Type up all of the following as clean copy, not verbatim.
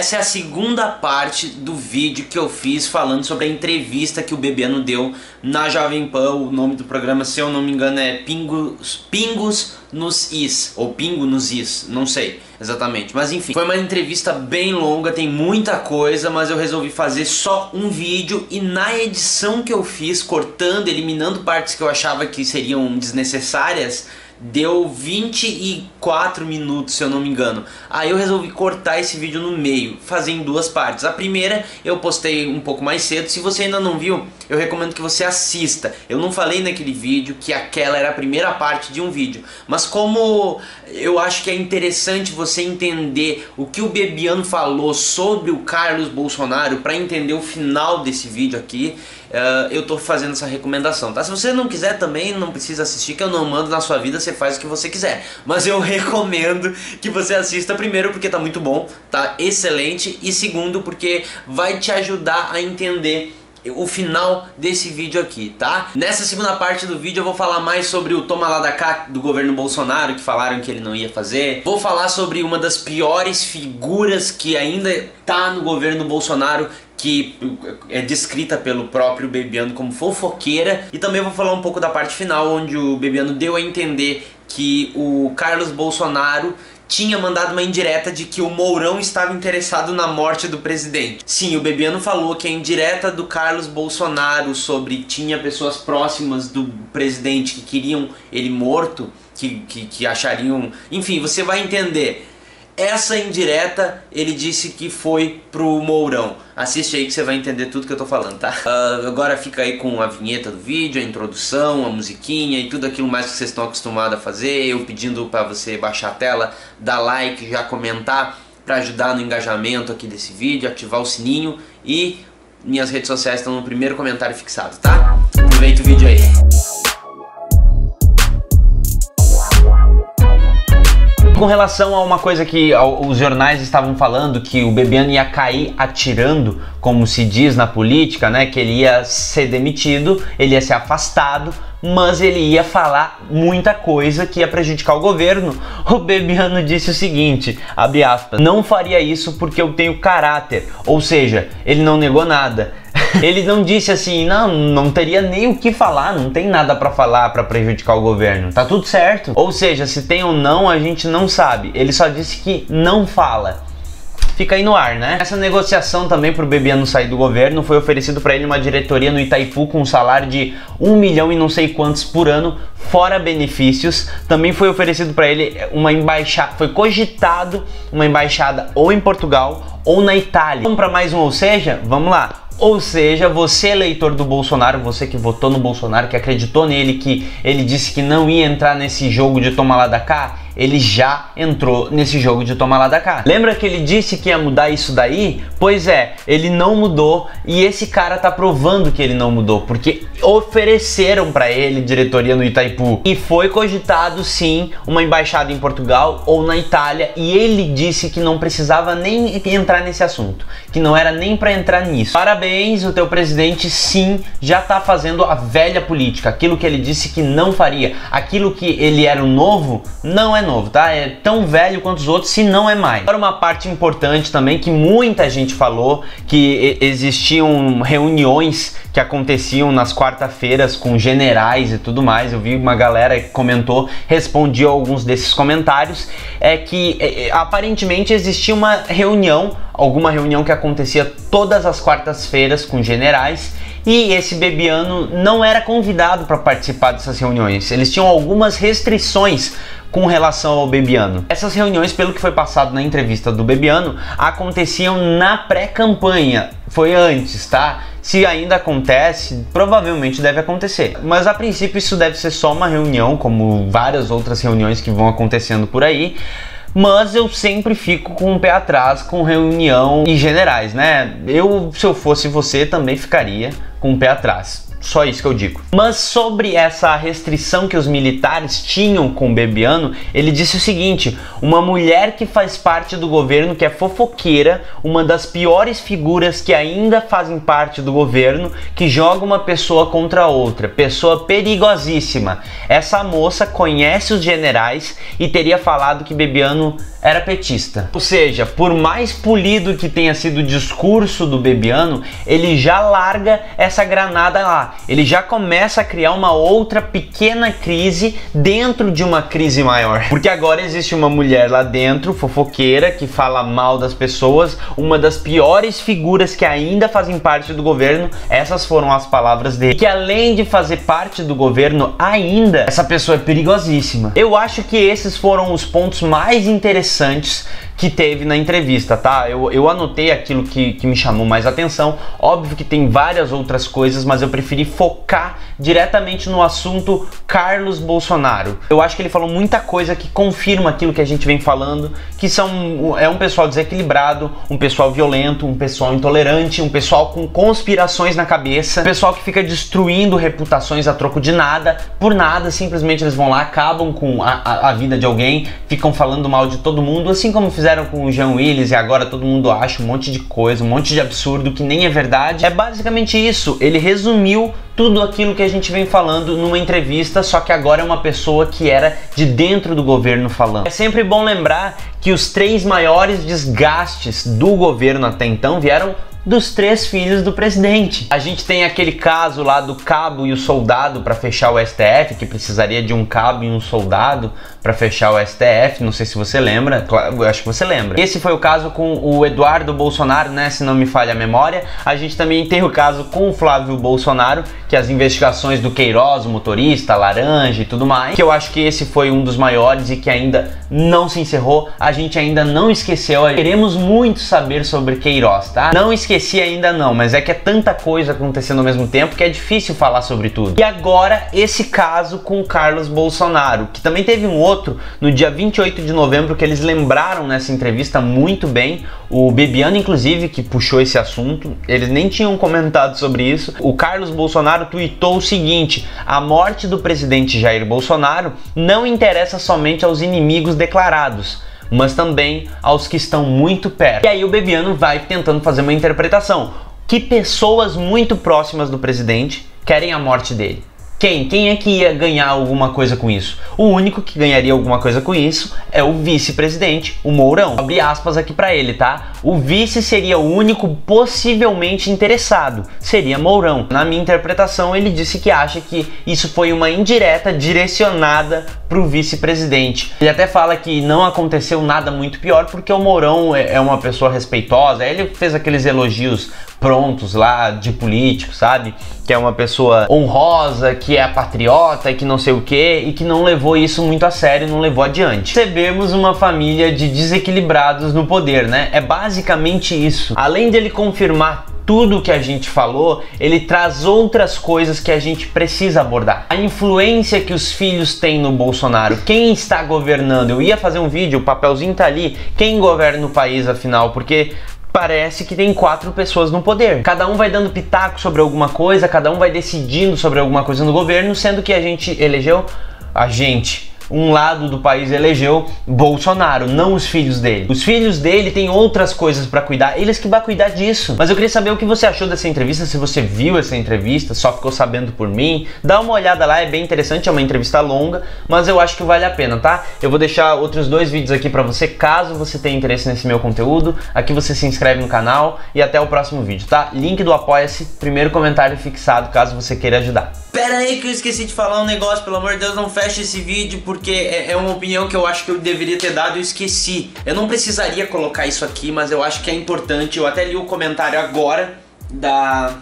Essa é a segunda parte do vídeo que eu fiz falando sobre a entrevista que o Bebiano deu na Jovem Pan. O nome do programa, se eu não me engano, é Pingos nos Is, ou Pingo nos Is, não sei exatamente. Mas enfim, foi uma entrevista bem longa, tem muita coisa, mas eu resolvi fazer só um vídeo. E na edição que eu fiz, cortando, eliminando partes que eu achava que seriam desnecessárias, deu 24 minutos, se eu não me engano. Aí eu resolvi cortar esse vídeo no meio, fazer em duas partes. A primeira eu postei um pouco mais cedo. Se você ainda não viu, eu recomendo que você assista. Eu não falei naquele vídeo que aquela era a primeira parte de um vídeo, mas como eu acho que é interessante você entender o que o Bebiano falou sobre o Carlos Bolsonaro para entender o final desse vídeo aqui, eu tô fazendo essa recomendação, tá? Se você não quiser também, não precisa assistir, que eu não mando na sua vida, você faz o que você quiser. Mas eu recomendo que você assista, primeiro porque tá muito bom, tá excelente, e segundo porque vai te ajudar a entender o final desse vídeo aqui, tá? Nessa segunda parte do vídeo eu vou falar mais sobre o toma lá da cá do governo Bolsonaro, que falaram que ele não ia fazer. Vou falar sobre uma das piores figuras que ainda tá no governo Bolsonaro, que é descrita pelo próprio Bebiano como fofoqueira. E também vou falar um pouco da parte final, onde o Bebiano deu a entender que o Carlos Bolsonaro tinha mandado uma indireta de que o Mourão estava interessado na morte do presidente. Sim, o Bebiano falou que a indireta do Carlos Bolsonaro sobre tinha pessoas próximas do presidente que queriam ele morto, que achariam... Enfim, você vai entender. Essa indireta ele disse que foi pro Mourão. Assiste aí que você vai entender tudo que eu tô falando, tá? Agora fica aí com a vinheta do vídeo, a introdução, a musiquinha e tudo aquilo mais que vocês estão acostumados a fazer. Eu pedindo pra você baixar a tela, dar like, já comentar pra ajudar no engajamento aqui desse vídeo, ativar o sininho, e minhas redes sociais estão no primeiro comentário fixado, tá? Aproveita o vídeo aí. Com relação a uma coisa que os jornais estavam falando, que o Bebiano ia cair atirando, como se diz na política, né? Que ele ia ser demitido, ele ia ser afastado, mas ele ia falar muita coisa que ia prejudicar o governo. O Bebiano disse o seguinte, abre aspas, não faria isso porque eu tenho caráter, ou seja, ele não negou nada. Ele não disse assim, não teria nem o que falar, não tem nada pra falar pra prejudicar o governo, tá tudo certo. Ou seja, se tem ou não, a gente não sabe. Ele só disse que não fala. Fica aí no ar, né? Essa negociação também pro Bebiano sair do governo, foi oferecido pra ele uma diretoria no Itaipu com um salário de 1 milhão e não sei quantos por ano, fora benefícios. Também foi oferecido pra ele uma embaixada, foi cogitado uma embaixada ou em Portugal ou na Itália. Vamos pra mais um ou seja? Vamos lá. Ou seja, você eleitor do Bolsonaro, você que votou no Bolsonaro, que acreditou nele, que ele disse que não ia entrar nesse jogo de toma lá da cá, ele já entrou nesse jogo de toma lá da cá. Lembra que ele disse que ia mudar isso daí? Pois é, ele não mudou, e esse cara tá provando que ele não mudou, porque ofereceram pra ele diretoria no Itaipu, e foi cogitado sim uma embaixada em Portugal ou na Itália, e ele disse que não precisava nem entrar nesse assunto, que não era nem pra entrar nisso. Parabéns, o teu presidente sim já tá fazendo a velha política, aquilo que ele disse que não faria, aquilo que ele era o novo, não é novo, tá? É tão velho quanto os outros, se não é mais. Agora uma parte importante também, que muita gente falou, que existiam reuniões que aconteciam nas quarta-feiras com generais e tudo mais. Eu vi uma galera que comentou, respondi a alguns desses comentários, é que aparentemente existia uma reunião, alguma reunião que acontecia todas as quartas-feiras com generais, e esse Bebiano não era convidado para participar dessas reuniões. Eles tinham algumas restrições com relação ao Bebiano. Essas reuniões, pelo que foi passado na entrevista do Bebiano, aconteciam na pré-campanha. Foi antes, tá? Se ainda acontece, provavelmente deve acontecer. Mas a princípio isso deve ser só uma reunião, como várias outras reuniões que vão acontecendo por aí. Mas eu sempre fico com o pé atrás com reunião e generais, né? Se eu fosse você, também ficaria com o pé atrás. Só isso que eu digo. Mas sobre essa restrição que os militares tinham com o Bebiano, ele disse o seguinte: uma mulher que faz parte do governo, que é fofoqueira, uma das piores figuras que ainda fazem parte do governo, que joga uma pessoa contra outra, pessoa perigosíssima. Essa moça conhece os generais e teria falado que Bebiano era petista. Ou seja, por mais polido que tenha sido o discurso do Bebiano, ele já larga essa granada lá. Ele já começa a criar uma outra pequena crise dentro de uma crise maior. Porque agora existe uma mulher lá dentro, fofoqueira, que fala mal das pessoas, uma das piores figuras que ainda fazem parte do governo. Essas foram as palavras dele. Que além de fazer parte do governo ainda, essa pessoa é perigosíssima. Eu acho que esses foram os pontos mais interessantes que teve na entrevista, tá? Eu anotei aquilo que me chamou mais atenção. Óbvio que tem várias outras coisas, mas eu preferi focar diretamente no assunto Carlos Bolsonaro. Eu acho que ele falou muita coisa que confirma aquilo que a gente vem falando, que é um pessoal desequilibrado, um pessoal violento, um pessoal intolerante, um pessoal com conspirações na cabeça, um pessoal que fica destruindo reputações a troco de nada, por nada, simplesmente eles vão lá, acabam com a vida de alguém, ficam falando mal de todo mundo, assim como fizeram com o Jean Willis, e agora todo mundo acha um monte de coisa, um monte de absurdo que nem é verdade. É basicamente isso. Ele resumiu tudo aquilo que a gente vem falando numa entrevista, só que agora é uma pessoa que era de dentro do governo falando. É sempre bom lembrar que os 3 maiores desgastes do governo até então vieram dos 3 filhos do presidente. A gente tem aquele caso lá do cabo e o soldado para fechar o STF, que precisaria de um cabo e um soldado para fechar o STF, não sei se você lembra, eu acho que você lembra. Esse foi o caso com o Eduardo Bolsonaro, né, se não me falha a memória. A gente também tem o caso com o Flávio Bolsonaro, que as investigações do Queiroz, o motorista, laranja e tudo mais, que eu acho que esse foi um dos maiores e que ainda não se encerrou. A gente ainda não esqueceu, queremos muito saber sobre Queiroz, tá? Não esqueci ainda não, mas é que é tanta coisa acontecendo ao mesmo tempo que é difícil falar sobre tudo. E agora esse caso com o Carlos Bolsonaro, que também teve um outro no dia 28 de novembro que eles lembraram nessa entrevista muito bem. O Bebiano, inclusive, que puxou esse assunto, eles nem tinham comentado sobre isso. O Carlos Bolsonaro tweetou o seguinte: a morte do presidente Jair Bolsonaro não interessa somente aos inimigos declarados, mas também aos que estão muito perto. E aí o Bebiano vai tentando fazer uma interpretação. Que pessoas muito próximas do presidente querem a morte dele? Quem é que ia ganhar alguma coisa com isso? O único que ganharia alguma coisa com isso é o vice-presidente, o Mourão. Abre aspas aqui pra ele, tá? O vice seria o único possivelmente interessado, seria Mourão. Na minha interpretação, ele disse que acha que isso foi uma indireta direcionada pro vice-presidente. Ele até fala que não aconteceu nada muito pior porque o Mourão é uma pessoa respeitosa. Ele fez aqueles elogios prontos lá de político, sabe? Que é uma pessoa honrosa, que é patriota e que não sei o que, e que não levou isso muito a sério, não levou adiante. Percebemos uma família de desequilibrados no poder, né? É basicamente isso. Além dele confirmar tudo que a gente falou, ele traz outras coisas que a gente precisa abordar. A influência que os filhos têm no Bolsonaro, quem está governando. Eu ia fazer um vídeo, o papelzinho tá ali, quem governa o país afinal, porque parece que tem 4 pessoas no poder. Cada um vai dando pitaco sobre alguma coisa, cada um vai decidindo sobre alguma coisa no governo, sendo que a gente elegeu, um lado do país elegeu Bolsonaro, não os filhos dele. Os filhos dele têm outras coisas pra cuidar, eles que vão cuidar disso. Mas eu queria saber o que você achou dessa entrevista, se você viu essa entrevista, só ficou sabendo por mim. Dá uma olhada lá, é bem interessante, é uma entrevista longa, mas eu acho que vale a pena, tá? Eu vou deixar outros 2 vídeos aqui pra você, caso você tenha interesse nesse meu conteúdo. Aqui você se inscreve no canal e até o próximo vídeo, tá? Link do Apoia-se, primeiro comentário fixado, caso você queira ajudar. Pera aí que eu esqueci de falar um negócio, pelo amor de Deus, não feche esse vídeo porque é uma opinião que eu acho que eu deveria ter dado e eu esqueci. Eu não precisaria colocar isso aqui, mas eu acho que é importante. Eu até li o comentário agora da...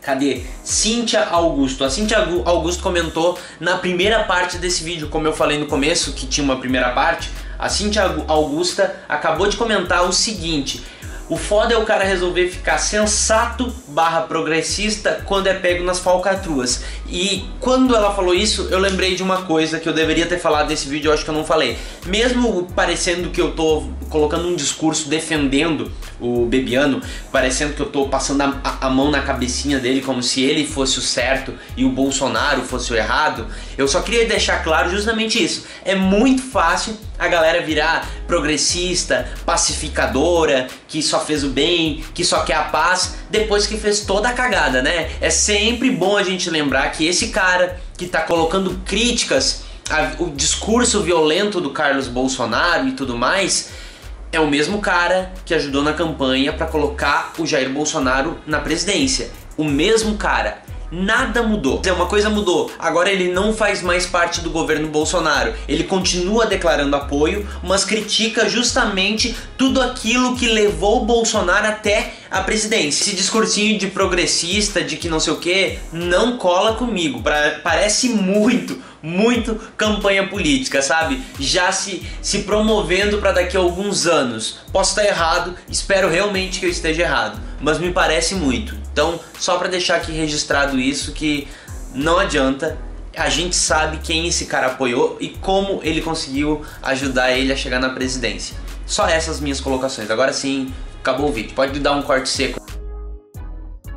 Cadê? Cíntia Augusto. A Cíntia Augusto comentou na primeira parte desse vídeo, como eu falei no começo, que tinha uma primeira parte. A Cíntia Augusta acabou de comentar o seguinte: o foda é o cara resolver ficar sensato / progressista quando é pego nas falcatruas. E quando ela falou isso, eu lembrei de uma coisa que eu deveria ter falado nesse vídeo, eu acho que eu não falei. Mesmo parecendo que eu tô colocando um discurso defendendo o Bebiano, parecendo que eu tô passando a mão na cabecinha dele como se ele fosse o certo e o Bolsonaro fosse o errado. Eu só queria deixar claro justamente isso. É muito fácil a galera virar progressista, pacificadora, que só fez o bem, que só quer a paz, depois que fez toda a cagada, né? É sempre bom a gente lembrar que esse cara que tá colocando críticas o discurso violento do Carlos Bolsonaro e tudo mais, é o mesmo cara que ajudou na campanha para colocar o Jair Bolsonaro na presidência. O mesmo cara. Nada mudou. Uma coisa mudou. Agora ele não faz mais parte do governo Bolsonaro. Ele continua declarando apoio, mas critica justamente tudo aquilo que levou o Bolsonaro até a presidência. Esse discursinho de progressista, de que não sei o que, não cola comigo. Parece muito campanha política, sabe? Já se promovendo para daqui a alguns anos. Posso estar errado, espero realmente que eu esteja errado, mas me parece muito. Então, só para deixar aqui registrado isso, que não adianta, a gente sabe quem esse cara apoiou e como ele conseguiu ajudar ele a chegar na presidência. Só essas minhas colocações. Agora sim, acabou o vídeo. Pode dar um corte seco.